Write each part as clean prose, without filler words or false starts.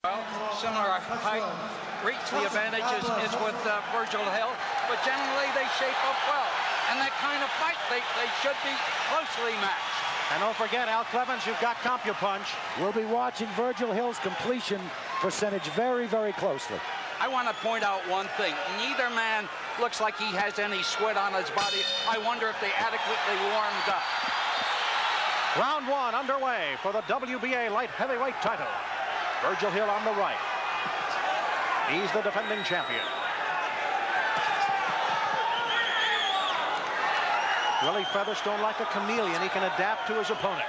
Well, similar height, reach, the advantage is with Virgil Hill, but generally they shape up well. And that kind of fight, they should be closely matched. And don't forget, Al Clemens, you've got CompuPunch. We'll be watching Virgil Hill's completion percentage very, very closely. I want to point out one thing. Neither man looks like he has any sweat on his body. I wonder if they adequately warmed up. Round one underway for the WBA light heavyweight title. Virgil Hill on the right. He's the defending champion. Willie Featherstone, like a chameleon, he can adapt to his opponent.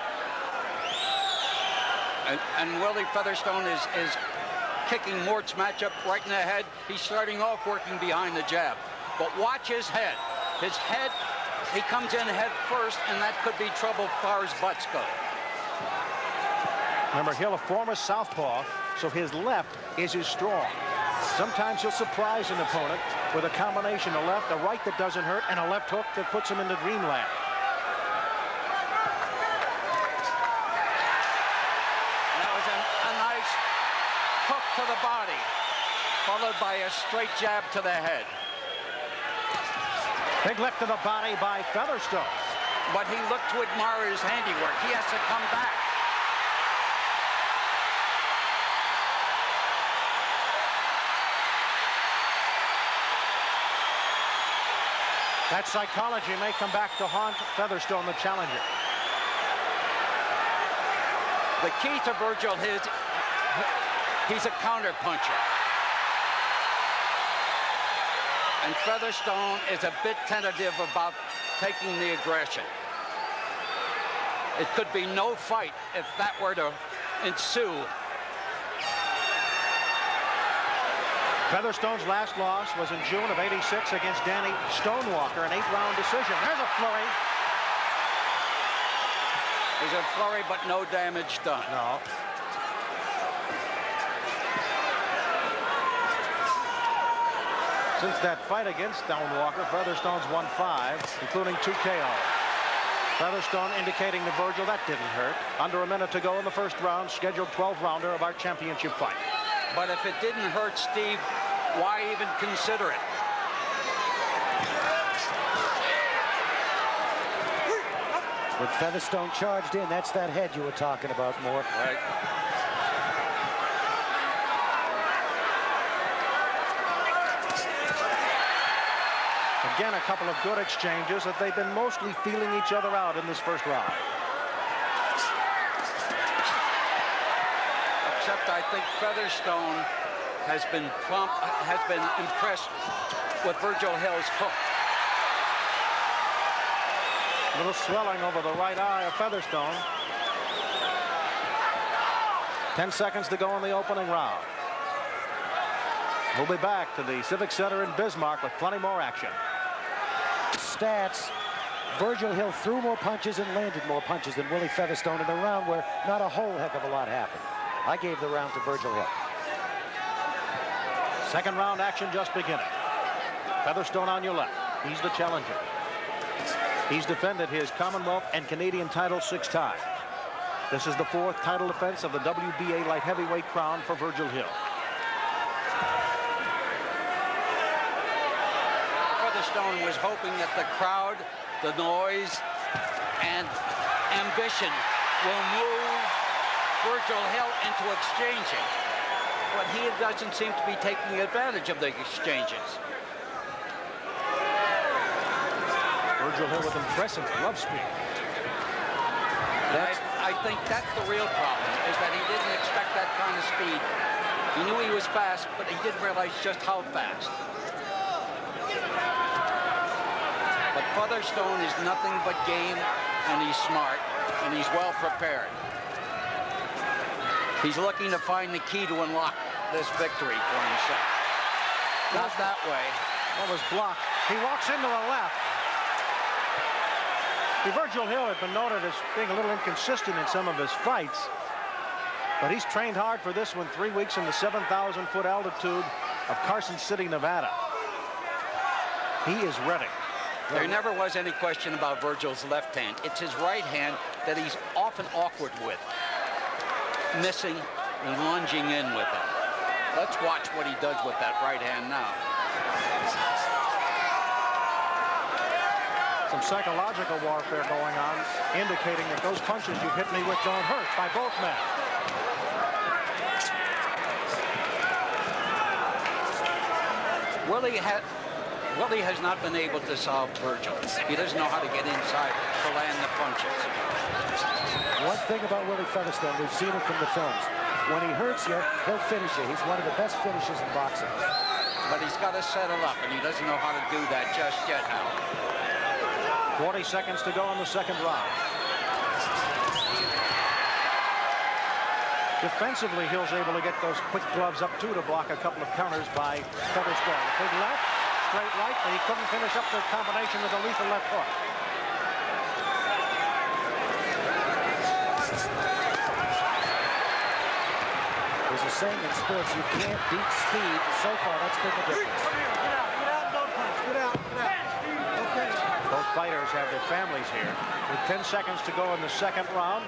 And Willie Featherstone is kicking Mort's matchup right in the head. He's starting off working behind the jab. But watch his head. His head, he comes in head first, and that could be trouble as far as butts go. Remember, Hill, a former southpaw, so his left is his strong. Sometimes he'll surprise an opponent with a combination of left, a right that doesn't hurt, and a left hook that puts him into dreamland. That was a nice hook to the body, followed by a straight jab to the head. Big lift to the body by Featherstone. But he looked to admire his handiwork. He has to come back. That psychology may come back to haunt Featherstone, the challenger. The key to Virgil is he's a counter puncher. And Featherstone is a bit tentative about taking the aggression. It could be no fight if that were to ensue. Featherstone's last loss was in June of '86 against Danny Stonewalker, an 8-round decision. There's a flurry. There's a flurry, but no damage done. No. Since that fight against Stonewalker, Featherstone's won 5, including 2 KOs. Featherstone indicating to Virgil that didn't hurt. Under a minute to go in the first round, scheduled 12-rounder of our championship fight. But if it didn't hurt Steve, why even consider it? With Featherstone charged in, that's that head you were talking about, Mort. Right. Again, a couple of good exchanges that they've been mostly feeling each other out in this first round. Except I think Featherstone has been impressed with Virgil Hill's hook. A little swelling over the right eye of Featherstone. 10 seconds to go in the opening round. We'll be back to the Civic Center in Bismarck with plenty more action. Stats, Virgil Hill threw more punches and landed more punches than Willie Featherstone in a round where not a whole heck of a lot happened. I gave the round to Virgil Hill. Second round action just beginning. Featherstone on your left. He's the challenger. He's defended his Commonwealth and Canadian title 6 times. This is the 4th title defense of the WBA light heavyweight crown for Virgil Hill. Featherstone was hoping that the crowd, the noise, and ambition will move Virgil Hill into exchanging. But he doesn't seem to be taking advantage of the exchanges. Virgil Hill with impressive glove speed. I think that's the real problem, is that he didn't expect that kind of speed. He knew he was fast, but he didn't realize just how fast. But Featherstone is nothing but game, and he's smart, and he's well prepared. He's looking to find the key to unlock this victory for himself. Not that way. That was blocked. He walks into the left. Virgil Hill had been noted as being a little inconsistent in some of his fights, but he's trained hard for this one. 3 weeks in the 7,000-foot altitude of Carson City, Nevada. He is ready. There never was any question about Virgil's left hand. It's his right hand that he's often awkward with, missing and lunging in with it. Let's watch what he does with that right hand now. Some psychological warfare going on, indicating that those punches you hit me with don't hurt by both men. Willie has not been able to solve Virgil. He doesn't know how to get inside to land the punches. One thing about Willie Featherstone, we've seen it from the films. When he hurts you, he'll finish you. He's one of the best finishers in boxing. But he's got to settle up, and he doesn't know how to do that just yet, Hal. 40 seconds to go in the second round. Defensively, Hill's able to get those quick gloves up, too, to block a couple of counters by Featherstone. Big left, straight right, but he couldn't finish up the combination with a lethal left hook. There's a saying in sports, you can't beat speed. So far, that's been the difference. Get out, don't punch. Get out. Okay. Both fighters have their families here. With 10 seconds to go in the second round.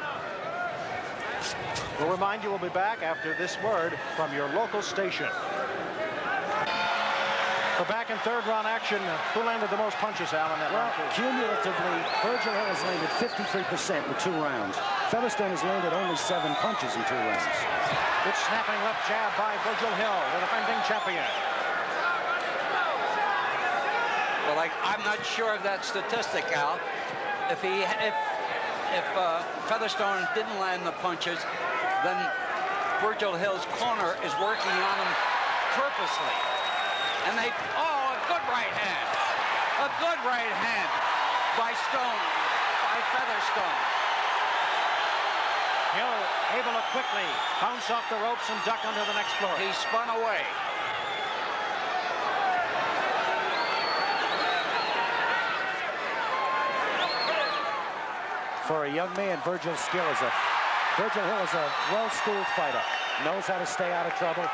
We'll remind you we'll be back after this word from your local station. We're back in third round action. Who landed the most punches, Al, in that round two? Cumulatively, Virgil Hill has landed 53% in 2 rounds. Featherstone has landed only 7 punches in 2 rounds. Good snapping left jab by Virgil Hill, the defending champion. Well, I'm not sure of that statistic, Al. If Featherstone didn't land the punches, then Virgil Hill's corner is working on him purposely. And a good right hand. A good right hand by Featherstone. Hill able to quickly bounce off the ropes and duck under the next floor. He spun away. For a young man, Virgil Hill is a well-schooled fighter. Knows how to stay out of trouble.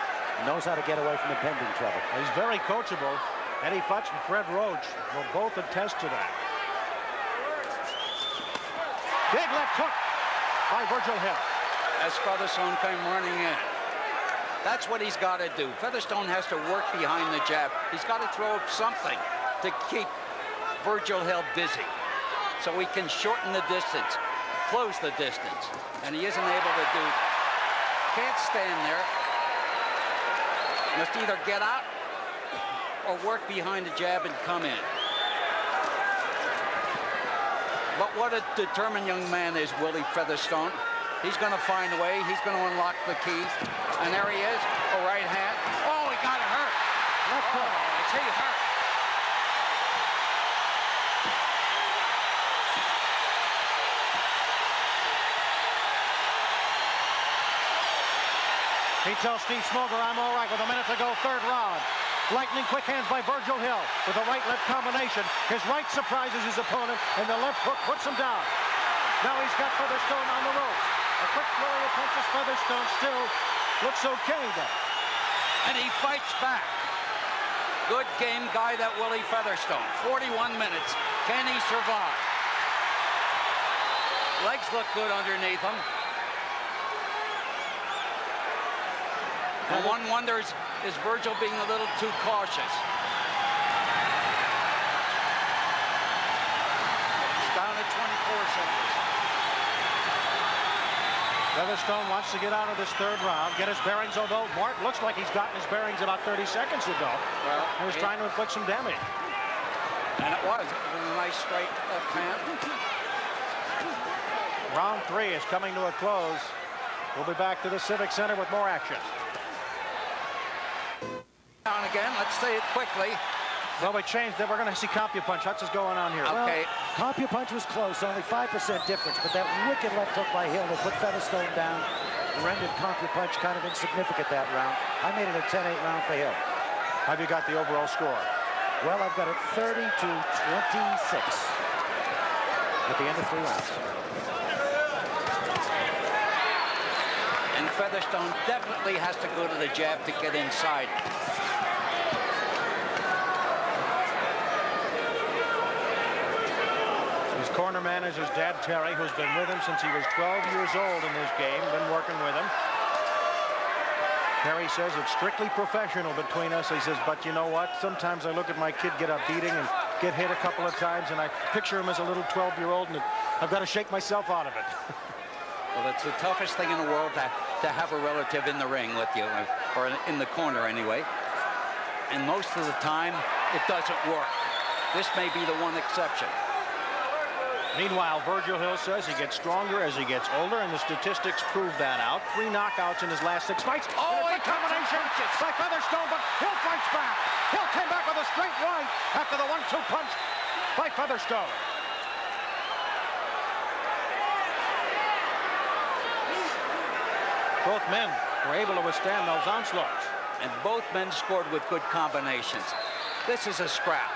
Knows how to get away from impending trouble. He's very coachable. Eddie Futch and Fred Roach will both attest to that. Big left hook by Virgil Hill. As Featherstone came running in. That's what he's got to do. Featherstone has to work behind the jab. He's got to throw something to keep Virgil Hill busy so he can shorten the distance, close the distance. And he isn't able to do that. Can't stand there. Must either get out or work behind the jab and come in. But what a determined young man is Willie Featherstone. He's going to find a way. He's going to unlock the key. And there he is, a right hand. Oh, he got hurt. Left hook. Is he hurt? He tells Steve Smoger, I'm all right with a minute to go, third round. Lightning quick hands by Virgil Hill with a right-left combination. His right surprises his opponent, and the left hook puts him down. Now he's got Featherstone on the ropes. A quick flurry of punches. Featherstone still looks okay, though. And he fights back. Good game guy, that Willie Featherstone. 41 minutes. Can he survive? Legs look good underneath him. And one wonders, is Virgil being a little too cautious? He's down at 24 seconds. Featherstone wants to get out of this third round, get his bearings, although Mart looks like he's gotten his bearings about 30 seconds ago. Well, he was trying to inflict some damage. And it was a nice straight left hand. Round 3 is coming to a close. We'll be back to the Civic Center with more action. Down again, let's say it quickly. Well, we changed it. We're going to see CompuPunch. What's going on here? Okay. Well, CompuPunch was close, only 5% difference, but that wicked left hook by Hill that put Featherstone down rendered CompuPunch kind of insignificant that round. I made it a 10-8 round for Hill. Have you got the overall score? Well, I've got it 30 to 26 at the end of 3 rounds. And Featherstone definitely has to go to the jab to get inside. His corner man is his dad, Terry, who's been with him since he was 12 years old in this game, been working with him. Perry says it's strictly professional between us. He says, but you know what? Sometimes I look at my kid get a beating and get hit a couple of times, and I picture him as a little 12-year-old, and I've got to shake myself out of it. Well, it's the toughest thing in the world to have a relative in the ring with you, or in the corner anyway. And most of the time, it doesn't work. This may be the one exception. Meanwhile, Virgil Hill says he gets stronger as he gets older, and the statistics prove that out. 3 knockouts in his last 6 fights. Oh, a combination by Featherstone, but Hill fights back. Hill came back with a straight right after the 1-2 punch by Featherstone. Both men were able to withstand those onslaughts. And both men scored with good combinations. This is a scrap.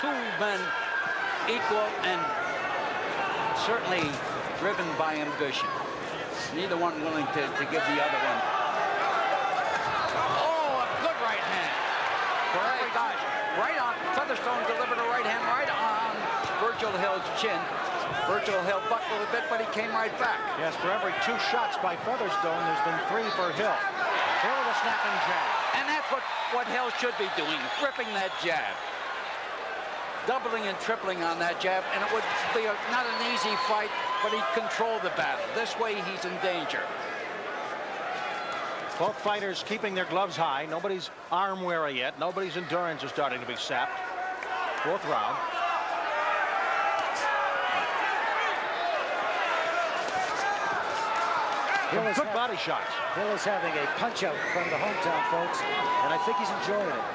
2 men equal and certainly driven by ambition. Neither one willing to give the other one. Oh, a good right hand. Right, gosh, right on. Featherstone delivered a right hand right on Virgil Hill's chin. Virgil Hill buckled a bit, but he came right back. Yes, for every 2 shots by Featherstone, there's been 3 for Hill. Hill with a snapping jab. And that's what Hill should be doing, ripping that jab. Doubling and tripling on that jab, and it would be not an easy fight, but he'd control the battle. This way, he's in danger. Both fighters keeping their gloves high. Nobody's arm weary yet. Nobody's endurance is starting to be sapped. 4th round. Good body shots. Hill is having a punch-out in front of the hometown folks, and I think he's enjoying it.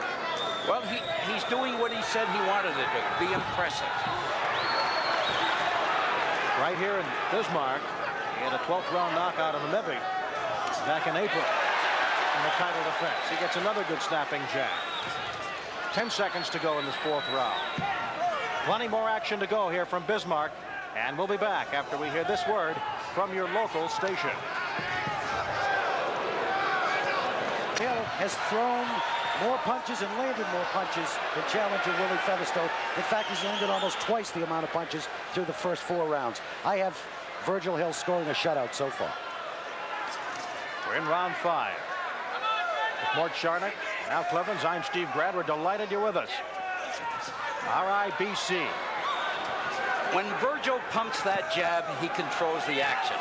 Well, he's doing what he said he wanted to do, be impressive. Right here in Bismarck, he had a 12th round knockout of Mevi back in April in the title defense. He gets another good snapping jab. 10 seconds to go in this 4th round. Plenty more action to go here from Bismarck, and we'll be back after we hear this word from your local station. Hill has thrown more punches and landed more punches than challenger Willie Featherstone. In fact, he's landed almost twice the amount of punches through the first 4 rounds. I have Virgil Hill scoring a shutout so far. We're in round 5. With Mort Charnock, Al Clevens, I'm Steve Grad. We're delighted you're with us. RIBC. When Virgil pumps that jab, he controls the action.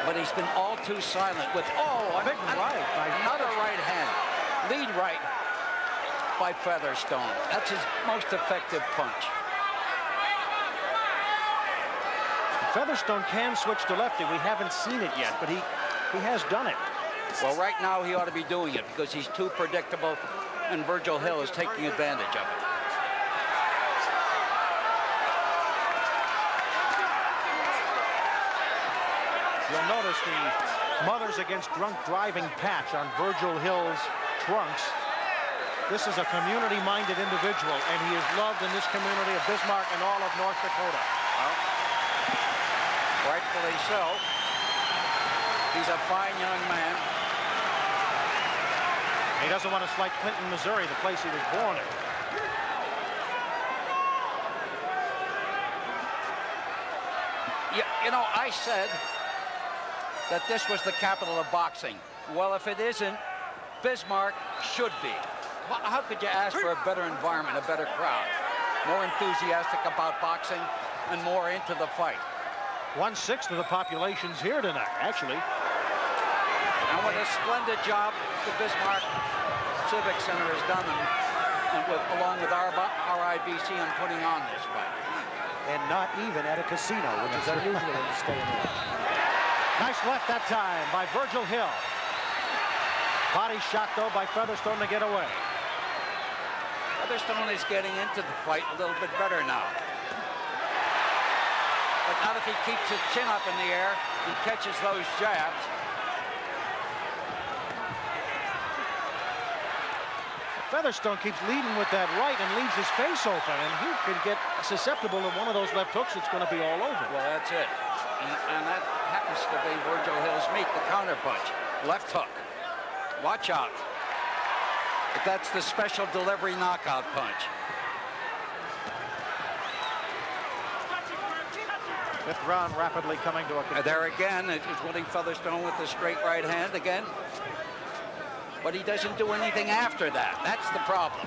But he's been all too silent with, big right. Another right hand. Lead right by Featherstone. That's his most effective punch. Featherstone can switch to lefty. We haven't seen it yet, but he has done it. Well, right now he ought to be doing it because he's too predictable, and Virgil Hill is taking advantage of it. You'll notice the Mothers Against Drunk Driving patch on Virgil Hill's trunks. This is a community-minded individual, and he is loved in this community of Bismarck and all of North Dakota. Well, rightfully so. He's a fine young man. He doesn't want to slight Clinton, Missouri, the place he was born in. You know, I said that this was the capital of boxing. Well, if it isn't, Bismarck should be. How could you ask for a better environment, a better crowd? More enthusiastic about boxing and more into the fight. 1/6 of the population's here tonight, actually. And what a splendid job the Bismarck Civic Center has done, along with RIBC, on putting on this fight. And not even at a casino, which is unusual in this day and age. Nice left that time by Virgil Hill. Body shot, though, by Featherstone to get away. Featherstone is getting into the fight a little bit better now. But not if he keeps his chin up in the air and catches those jabs. Featherstone keeps leading with that right and leaves his face open, and he could get susceptible to one of those left hooks. It's going to be all over. Well, that's it. And that happens to be Virgil Hill's meat, the counter punch. Left hook. Watch out. But that's the special delivery knockout punch. Fifth round rapidly coming to a conclusion. There again, it is Willie Featherstone with the straight right hand again. But he doesn't do anything after that. That's the problem.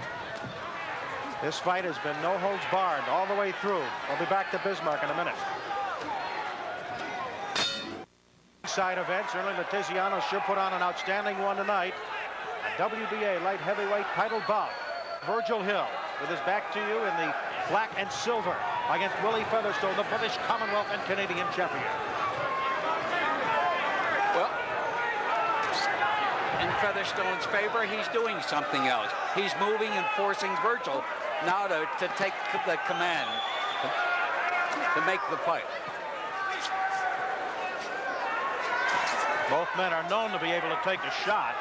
This fight has been no holds barred all the way through. We'll be back to Bismarck in a minute. Side event, certainly the Tiziano should put on an outstanding one tonight. A WBA light heavyweight title bout. Virgil Hill with his back to you in the black and silver against Willie Featherstone, the British Commonwealth and Canadian champion. Well, in Featherstone's favor, he's doing something else. He's moving and forcing Virgil now to take the command, to make the fight. Both men are known to be able to take a shot.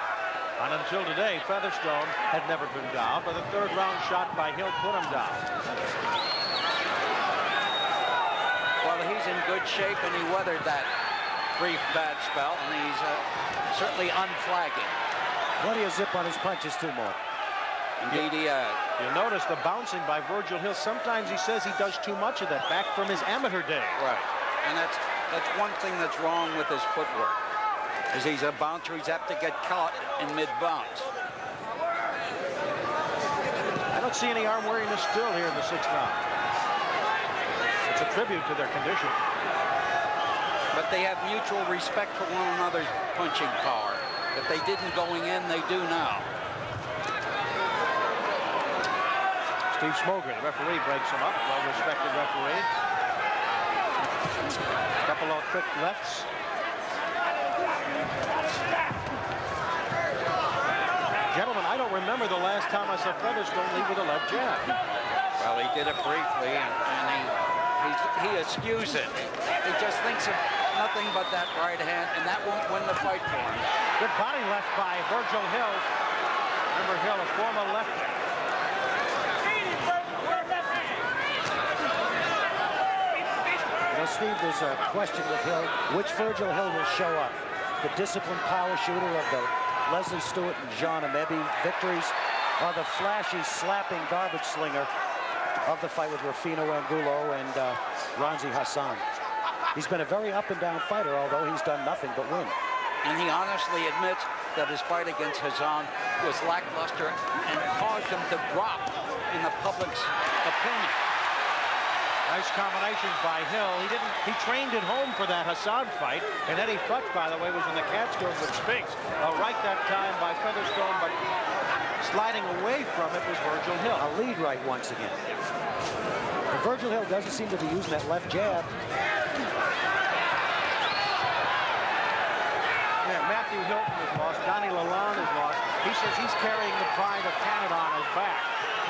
And until today, Featherstone had never been down, but the third round shot by Hill put him down. Well, he's in good shape, and he weathered that brief bad spell, and he's certainly unflagging. Plenty of zip on his punches, too, Mark. Indeed, he has. You'll notice the bouncing by Virgil Hill. Sometimes he says he does too much of that, back from his amateur days. Right. And that's one thing that's wrong with his footwork. As he's a bouncer, he's apt to get caught in mid-bounce. I don't see any arm weariness still here in the sixth round. It's a tribute to their condition. But they have mutual respect for one another's punching power. If they didn't going in, they do now. Steve Smoger, the referee, breaks him up. Well-respected referee. A couple of quick lefts. Gentlemen, I don't remember the last time I saw Featherstone lead with a left jab. Well, he did it briefly, and he eschews it. He just thinks of nothing but that right hand, and that won't win the fight for him. Good body left by Virgil Hill. Remember Hill, a former lefty. Well, Steve, there's a question with Hill. Which Virgil Hill will show up? The disciplined power shooter of the Leslie Stewart and John Amebi victories, or the flashy, slapping garbage slinger of the fight with Rufino Angulo and Ranzi Hassan. He's been a very up-and-down fighter, although he's done nothing but win. And he honestly admits that his fight against Hassan was lackluster and caused him to drop in the public's opinion. Nice combinations by Hill. He trained at home for that Hassan fight. And Eddie Futch, by the way, was in the Catskills with Spinks. Right that time by Featherstone, but sliding away from it was Virgil Hill. A lead right once again. And Virgil Hill doesn't seem to be using that left jab. Yeah, Matthew Hilton is lost. Donnie Lalonde is lost. He says he's carrying the pride of Canada on his back.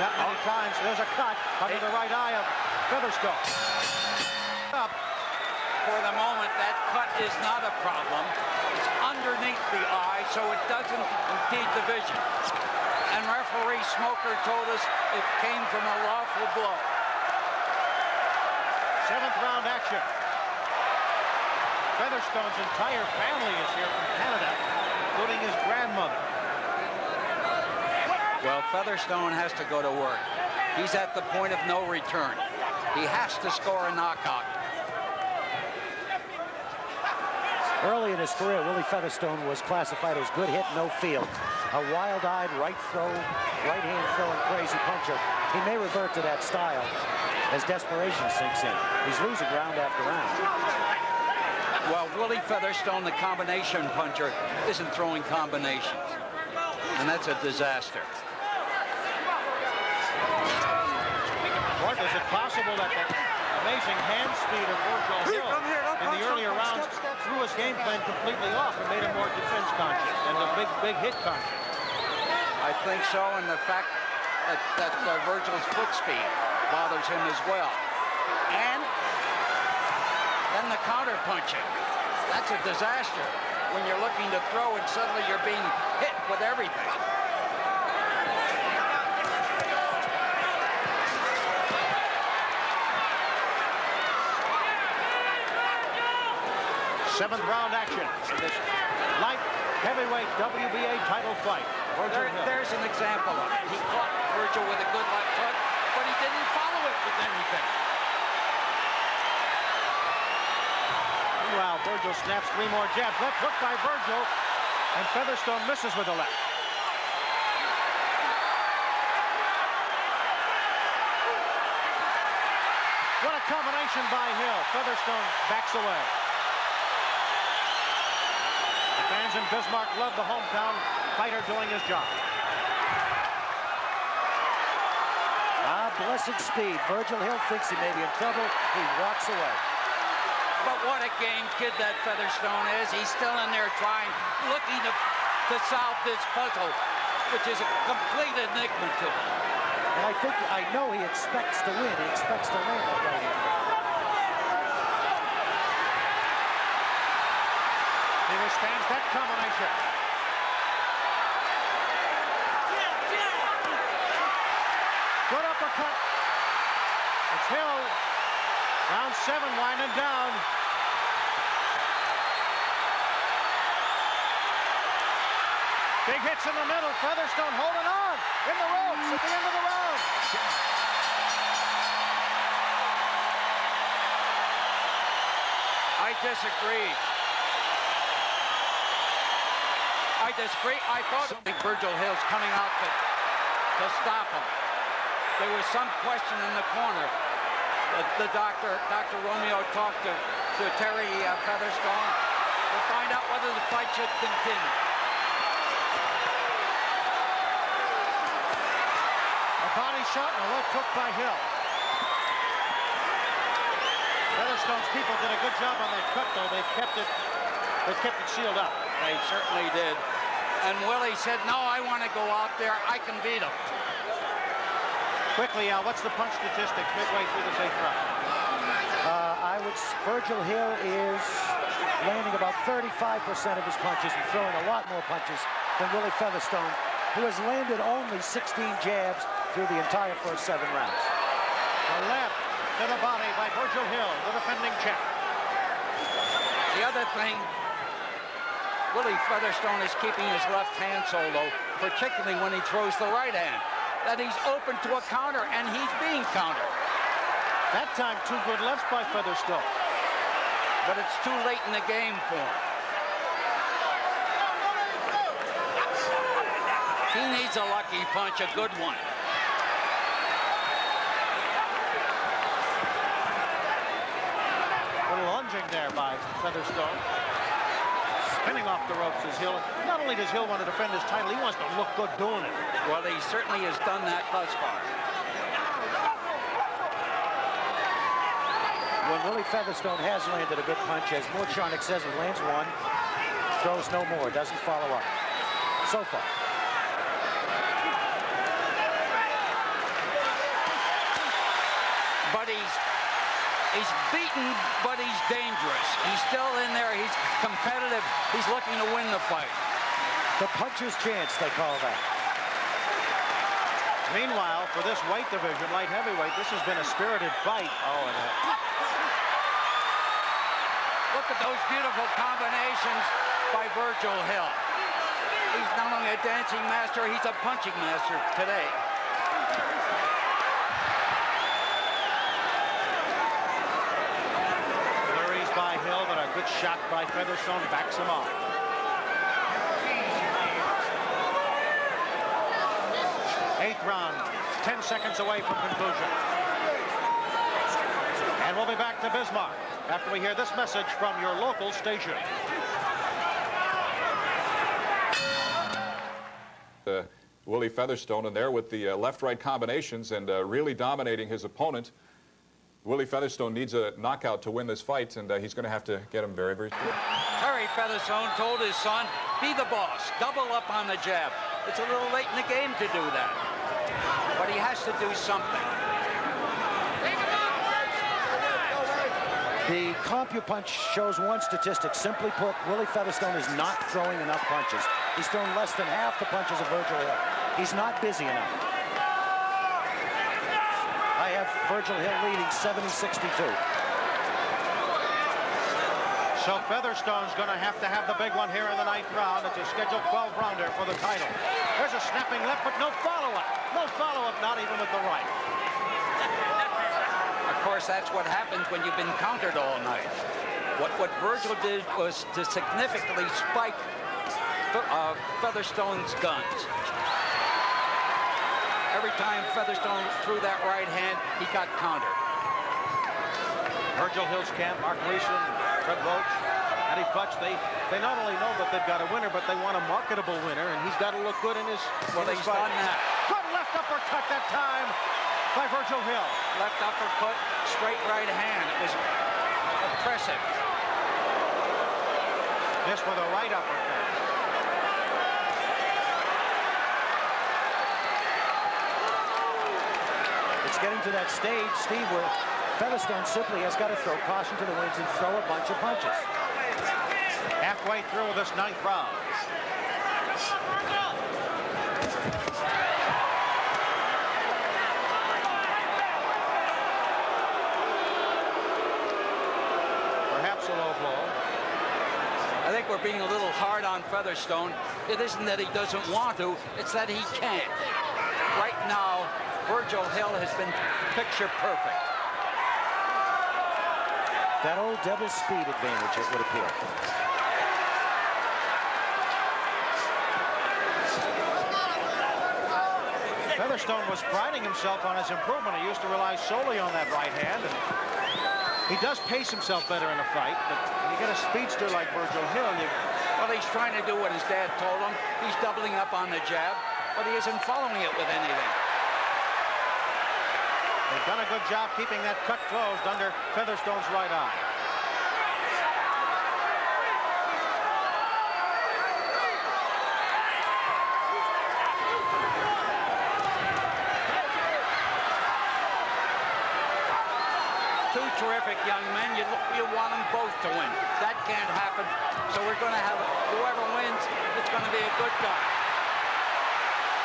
Not many times. There's a cut under the right eye of Featherstone. Up. For the moment, that cut is not a problem. It's underneath the eye, so it doesn't impede the vision. And referee Smoker told us it came from a lawful blow. Seventh round action. Featherstone's entire family is here from Canada, including his grandmother. Well, Featherstone has to go to work. He's at the point of no return. He has to score a knockout. Early in his career, Willie Featherstone was classified as good hit, no field. A wild-eyed, right hand throwing crazy puncher. He may revert to that style as desperation sinks in. He's losing round after round. Well, Willie Featherstone, the combination puncher, isn't throwing combinations. And that's a disaster. Mark, is it possible that the amazing hand speed of Virgil Hill in the earlier rounds threw his game plan completely off and made him more defense conscious and a big hit conscious? I think so, and the fact that Virgil's foot speed bothers him as well. And then the counter punching. That's a disaster when you're looking to throw and suddenly you're being hit with everything. Seventh round action in this light heavyweight WBA title fight. There's an example of it. He caught Virgil with a good left hook, but he didn't follow it with anything. Meanwhile, Virgil snaps 3 more jabs. Left hook by Virgil, and Featherstone misses with the left. What a combination by Hill. Featherstone backs away. The fans in Bismarck love the hometown fighter doing his job. Blessed speed. Virgil Hill thinks he may be in trouble. He walks away. But what a game kid that Featherstone is. He's still in there trying, looking to solve this puzzle, which is a complete enigma to him. And I know he expects to win. He expects to land that right here. He withstands that combination. Good uppercut. It's Hill. Round 7 winding down. Big hits in the middle. Featherstone holding on in the ropes at the end of the round. I disagree. I thought Virgil Hill's coming out to stop him. There was some question in the corner. The Dr. Romeo talked to Terry Featherstone to find out whether the fight should continue. A body shot and a left hook by Hill. Featherstone's people did a good job on that cut, though. They kept it sealed up. They certainly did. And Willie said, no, I want to go out there. I can beat him. Quickly, Al, what's the punch statistics midway through this 8th round? Virgil Hill is landing about 35% of his punches and throwing a lot more punches than Willie Featherstone, who has landed only 16 jabs through the entire first 7 rounds. A left to the body by Virgil Hill, the defending champ. The other thing, Willie Featherstone is keeping his left hand solo, particularly when he throws the right hand. That he's open to a counter, and he's being countered. That time, 2 good lefts by Featherstone. But it's too late in the game for him. He needs a lucky punch, a good one. A little lunging there by Featherstone. Spinning off the ropes is Hill. Not only does Hill want to defend his title, he wants to look good doing it. Well, he certainly has done that thus far. When Willie Featherstone has landed a good punch, as Morchonic says, he lands one, throws no more, doesn't follow up. So far. But he's beaten, but he's dangerous. He's still in there. He's competitive. He's looking to win the fight. The puncher's chance, they call that. Meanwhile, for this weight division, light heavyweight, this has been a spirited fight. Oh, and look at those beautiful combinations by Virgil Hill. He's not only a dancing master, he's a punching master today. flurries by Hill, but a good shot by Featherstone backs him off. Eighth round, 10 seconds away from conclusion. And we'll be back to Bismarck after we hear this message from your local station. Willie Featherstone in there with the left-right combinations and really dominating his opponent. Willie Featherstone needs a knockout to win this fight, and he's going to have to get him very, very soon. Terry Featherstone told his son, be the boss, double up on the jab. It's a little late in the game to do that, but he has to do something. The CompuPunch shows one statistic. Simply put, Willie Featherstone is not throwing enough punches. He's thrown less than half the punches of Virgil Hill. He's not busy enough. I have Virgil Hill leading 70-62. So Featherstone's going to have the big one here in the ninth round. It's a scheduled 12-rounder for the title. There's a snapping left, but no follow-up. No follow-up, not even with the right. Of course, that's what happens when you've been countered all night. What Virgil did was to significantly spike Featherstone's guns. Every time Featherstone threw that right hand, he got countered. Virgil Hill's camp, Mark Gleason, Fred Roach, Eddie Futch, they not only know that they've got a winner, but they want a marketable winner, and he's got to look good in his He's done that. Good left uppercut that time by Virgil Hill. Left uppercut, straight right hand. It was oppressive. This with a right uppercut. It's getting to that stage, Steve, where Featherstone simply has got to throw caution to the winds and throw a bunch of punches. Halfway through this 9th round. Perhaps a low blow. I think we're being a little hard on Featherstone. It isn't that he doesn't want to, it's that he can't. Right now, Virgil Hill has been picture perfect. That old devil's speed advantage, it would appear. Featherstone was priding himself on his improvement. He used to rely solely on that right hand. And he does pace himself better in a fight, but when you get a speedster like Virgil Hill, Well, he's trying to do what his dad told him. He's doubling up on the jab, but he isn't following it with anything. they've done a good job keeping that cut closed under Featherstone's right eye. Two terrific young men. You want them both to win. That can't happen. So we're going to have whoever wins, it's going to be a good guy.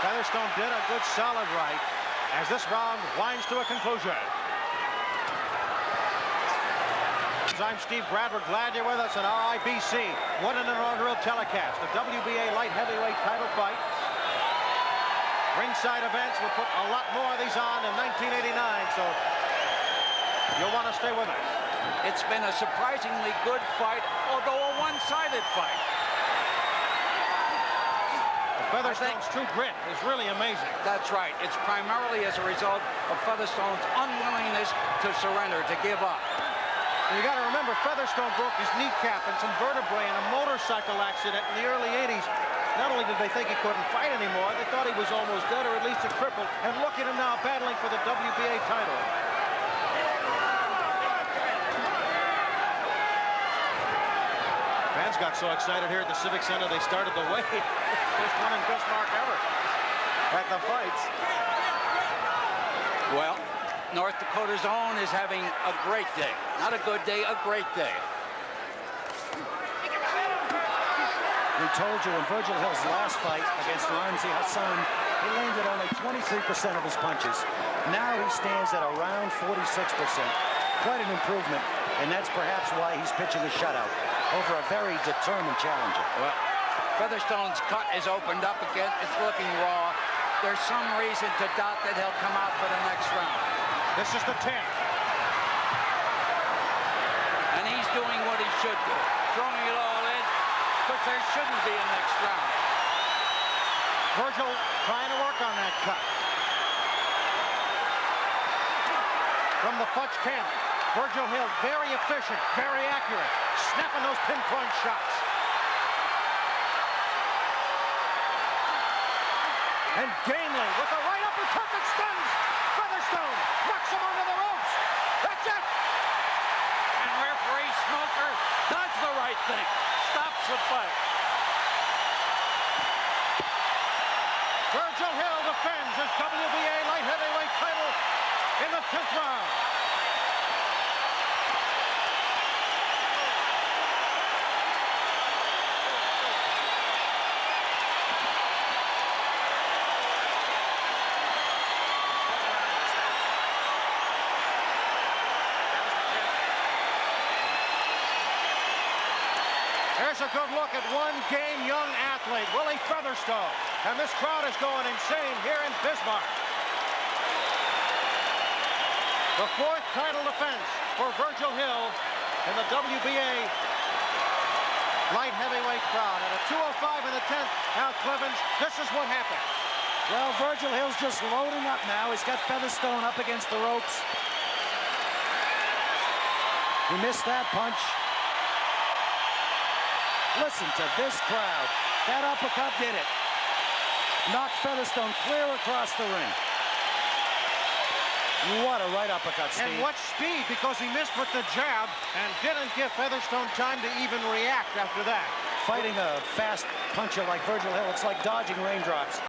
Featherstone did a good solid right as this round winds to a conclusion. I'm Steve Bradford. Glad you're with us on RIBC. What an inaugural telecast. The WBA light heavyweight title fight. Ringside Events will put a lot more of these on in 1989, so you'll want to stay with us. It's been a surprisingly good fight, although a one-sided fight. Featherstone's true grit is really amazing. That's right. It's primarily as a result of Featherstone's unwillingness to surrender, to give up. And you got to remember, Featherstone broke his kneecap and some vertebrae in a motorcycle accident in the early 80s. Not only did they think he couldn't fight anymore, they thought he was almost dead or at least a cripple. And look at him now battling for the WBA title. Fans got so excited here at the Civic Center, they started the wave. First one in Bismarck ever at the fights. Well, North Dakota's own is having a great day. Not a good day, a great day. We told you in Virgil Hill's last fight against Ramzi Hassan, he landed only 23% of his punches. Now he stands at around 46%. Quite an improvement, and that's perhaps why he's pitching a shutout over a very determined challenger. Well, Featherstone's cut is opened up again. It's looking raw. There's some reason to doubt that he'll come out for the next round. This is the 10th. And he's doing what he should do, throwing it all in, because there shouldn't be a next round. Virgil trying to work on that cut. From the Futch camp, Virgil Hill very efficient, very accurate, snapping those pinpoint shots. And gamely with the right uppercut that stuns Featherstone, knocks him under the ropes. That's it. And referee Smoker does the right thing, stops the fight. Virgil Hill defends his WBA light heavyweight title in the 10th round. There's a good look at one game young athlete, Willie Featherstone. And this crowd is going insane here in Bismarck. The 4th title defense for Virgil Hill in the WBA light heavyweight crowd. At a 205 in the 10th, now Clevens, this is what happened. Well, Virgil Hill's just loading up now. He's got Featherstone up against the ropes. He missed that punch. Listen to this crowd. That uppercut did it. Knocked Featherstone clear across the ring. What a right uppercut, Steve. And what speed, because he missed with the jab and didn't give Featherstone time to even react after that. Fighting a fast puncher like Virgil Hill, it's like dodging raindrops.